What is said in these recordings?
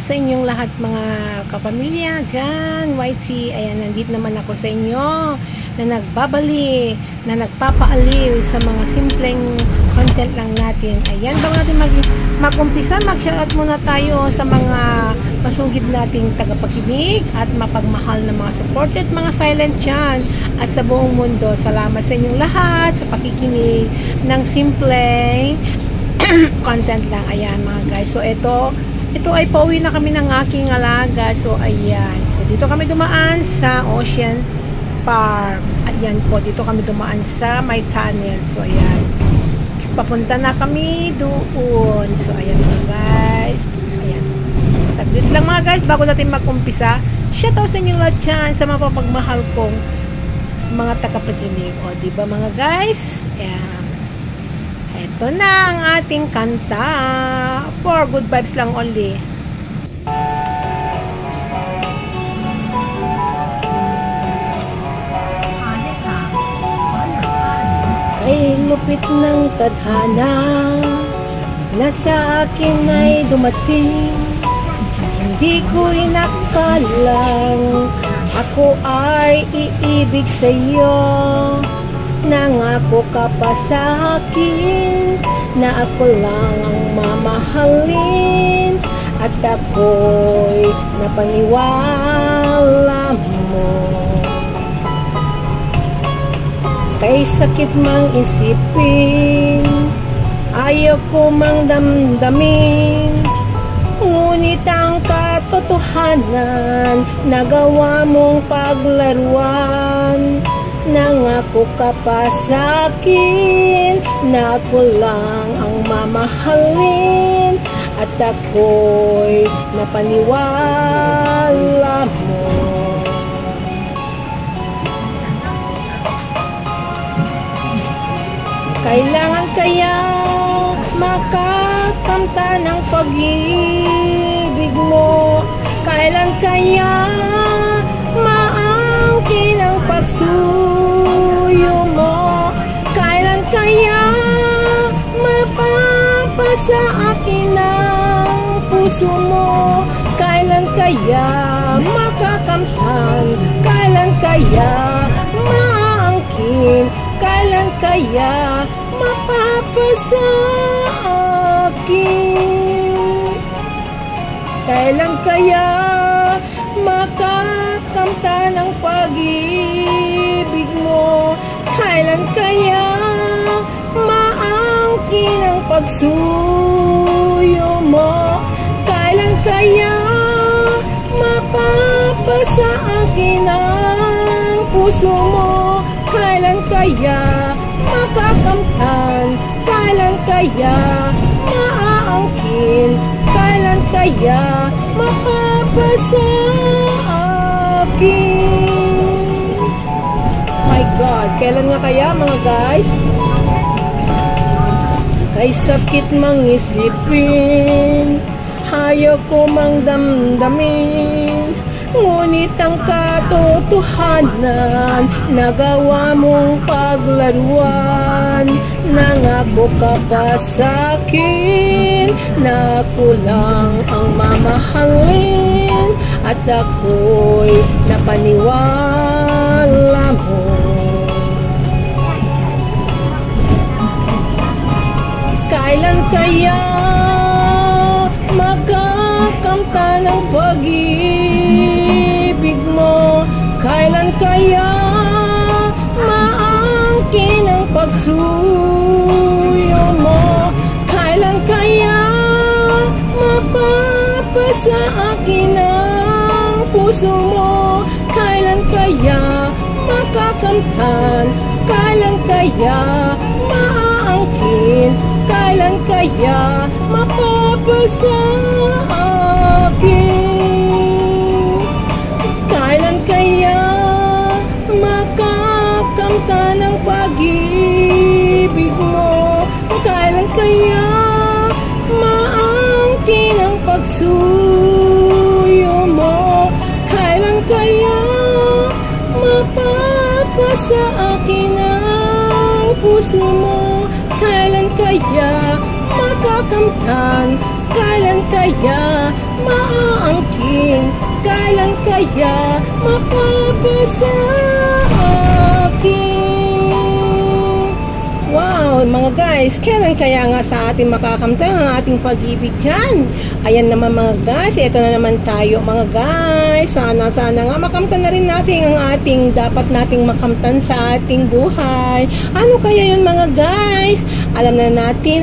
sa inyong lahat mga kapamilya dyan, YT. Ayan, nandito naman ako sa inyo na nagbabali, na nagpapaaliw sa mga simpleng content lang natin. Ayan, bago natin mag-umpisa, mag-shoutout muna tayo sa mga masugid nating tagapakinig at mapagmahal na mga supported, mga silent dyan at sa buong mundo. Salamat sa inyong lahat sa pakikinig ng simpleng content lang. Ayan mga guys, so ito ay pauwi na kami ng aking alaga. So ayan, so dito kami dumaan sa Ocean Park. Ayan po, dito kami dumaan sa may tunnel. So ayan, papunta na kami doon. So ayan mga guys, ayan, saglit lang mga guys bago natin mag-umpisa. Shoutout sa inyong lahat dyan, sa mapapagmahal kong mga tagapakinig. O diba mga guys, ayan, ito na ang ating kanta for good vibes lang only. Kay lupit ng tadhana na sa akin ay dumating, hindi ko inakalang ako ay iibig sa iyo. Nangako ka pa sa akin na ako lang ang mamahalin, at ako'y napaniwala mo. Kay sakit mang isipin, ayaw ko mang damdamin, ngunit ang katotohanan nagawa mong paglaruan. Nangako ka pa sa akin na ako lang ang mamahalin, at ako'y napaniwala mo. Kailangan kaya makakamta ng pag-ibig mo? Kailan kaya maangkin ang pagsuyo mo? Kailan kaya mapapasa akin ang puso mo? Kailan kaya makakamtan? Kailan kaya maangkin? Kailan kaya mapapasa akin? Kailan kaya makakamta ng pag-ibig mo? Kailan kaya maangkin ang pagsuyo mo? Kailan kaya mapapasa akin ang puso mo? Kailan kaya makakamtan? Kailan kaya maaangkin? Kailan kaya mapapasa akin? My God, kailan nga kaya mga guys? Kay sakit mang isipin, ayaw ko mang damdamin, ngunit ang katotohanan nagawa mong paglaruan. Nangako ka pa sa akin na ako lang ang mamahalin, at ako'y napaniwala mo. Kailan kaya makakamta ng pag-ibig mo? Kailan kaya maangkin ang pagsuyo mo? Kailan kaya mapapasa akin ang puso mo? Kailan kaya makakamtan? Kailan kaya maaangkin? Kailan kaya mapapasa akin? Kailan kaya makakamta ng pag-ibig mo? Kailan kaya maangkin ang pagsuyo mo? Kailan kaya mapapasa akin ang puso mo? Kailan kaya makakamtan? Kailan kaya kaya mapapasa akin. Wow, mga guys, kailan kaya nga sa ating makakamtan ang ating pag-ibig dyan? Ayan naman mga guys, ito na naman tayo mga guys. Sana nga makamtan na rin natin ang ating dapat nating makamtan sa ating buhay. Ano kaya yun mga guys? Alamin natin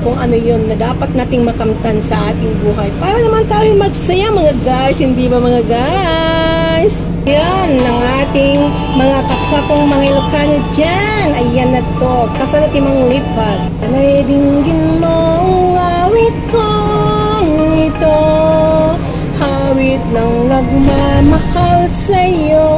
kung ano yun na dapat nating makamtan sa ating buhay. Para naman tayo magsaya mga guys, hindi ba mga guys? Yan, ng ating mga kapwa kong mga Ilocano dyan. Ayan na to, kasalat imang lipad. Anay dinggin mo ang awit kong ito, awit ng nagmamahal sa'yo,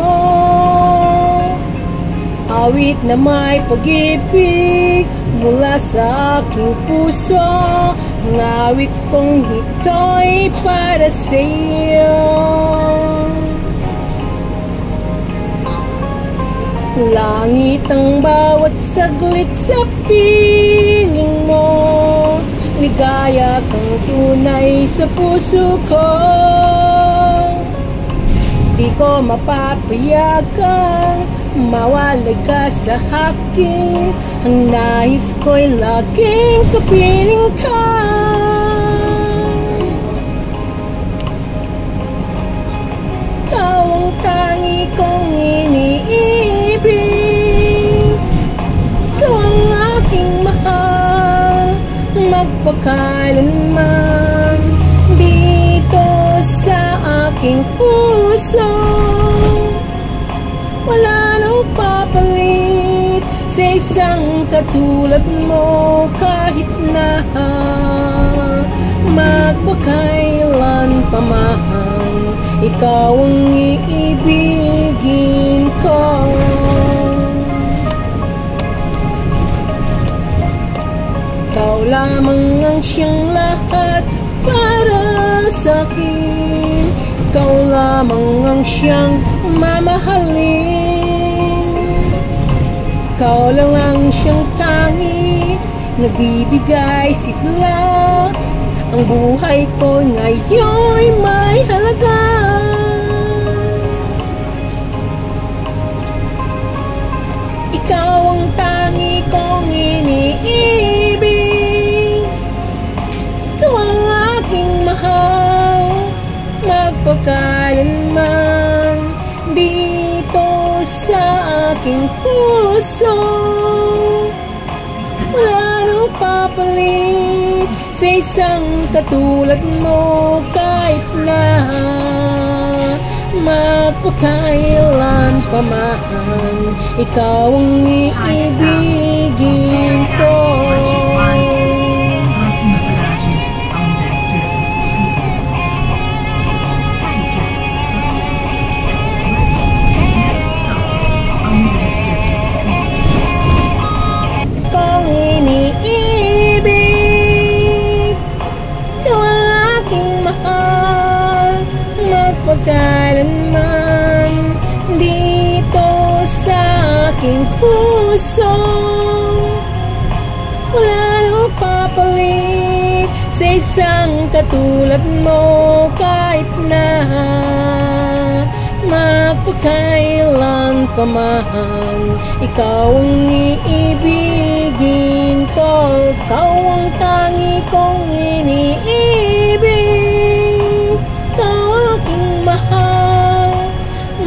awit na may pag-ibig mula sa aking puso. Ang awit kong ito'y para sa'yo. Langit ang bawat saglit sa piling mo, ligaya kang tunay sa puso ko. Di ko mapapayagang mawala ka sa akin. Ang nais ko'y laging kapiling ka. Ikaw ang tangi kong iniibig, ikaw ang aking mahal magpakailanman. Dito sa aking puso wala nang papalit sa isang katulad mo, kahit na magpakailan pa man, ikaw ang iibigin ko. Ikaw lamang ang siyang lahat para sa akin, ikaw lamang ang siyang mamahalin. Ikaw lang ang siyang tangi, nagbibigay sigla. Ang buhay ko ngayon'y may halaga. Ikaw ang tangi kong iniibig, ikaw ang aking mahal magpakailanman. Dito sa aking puso wala nang papalit sa isang katulad mo, kahit na magpakailan pa man, ikaw ang iibigin ko. Pagkailanman dito sa aking puso wala nang papalit sa isang katulad mo, kahit na magpakailan pa man, ikaw ang iibigin ko. Ikaw ang tangi kong iniibig, ikaw ang aking mahal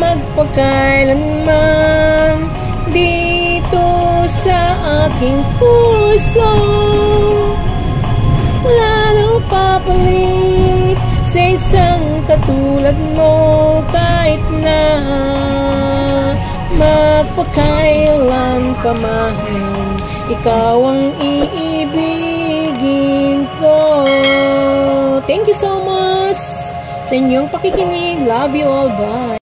magpakailanman. Dito sa aking puso wala nang papalit sa isang katulad mo, kahit na magpakailan pa man, ikaw ang iibigin ko. Thank you so much sa inyong pakikinig. Love you all. Bye.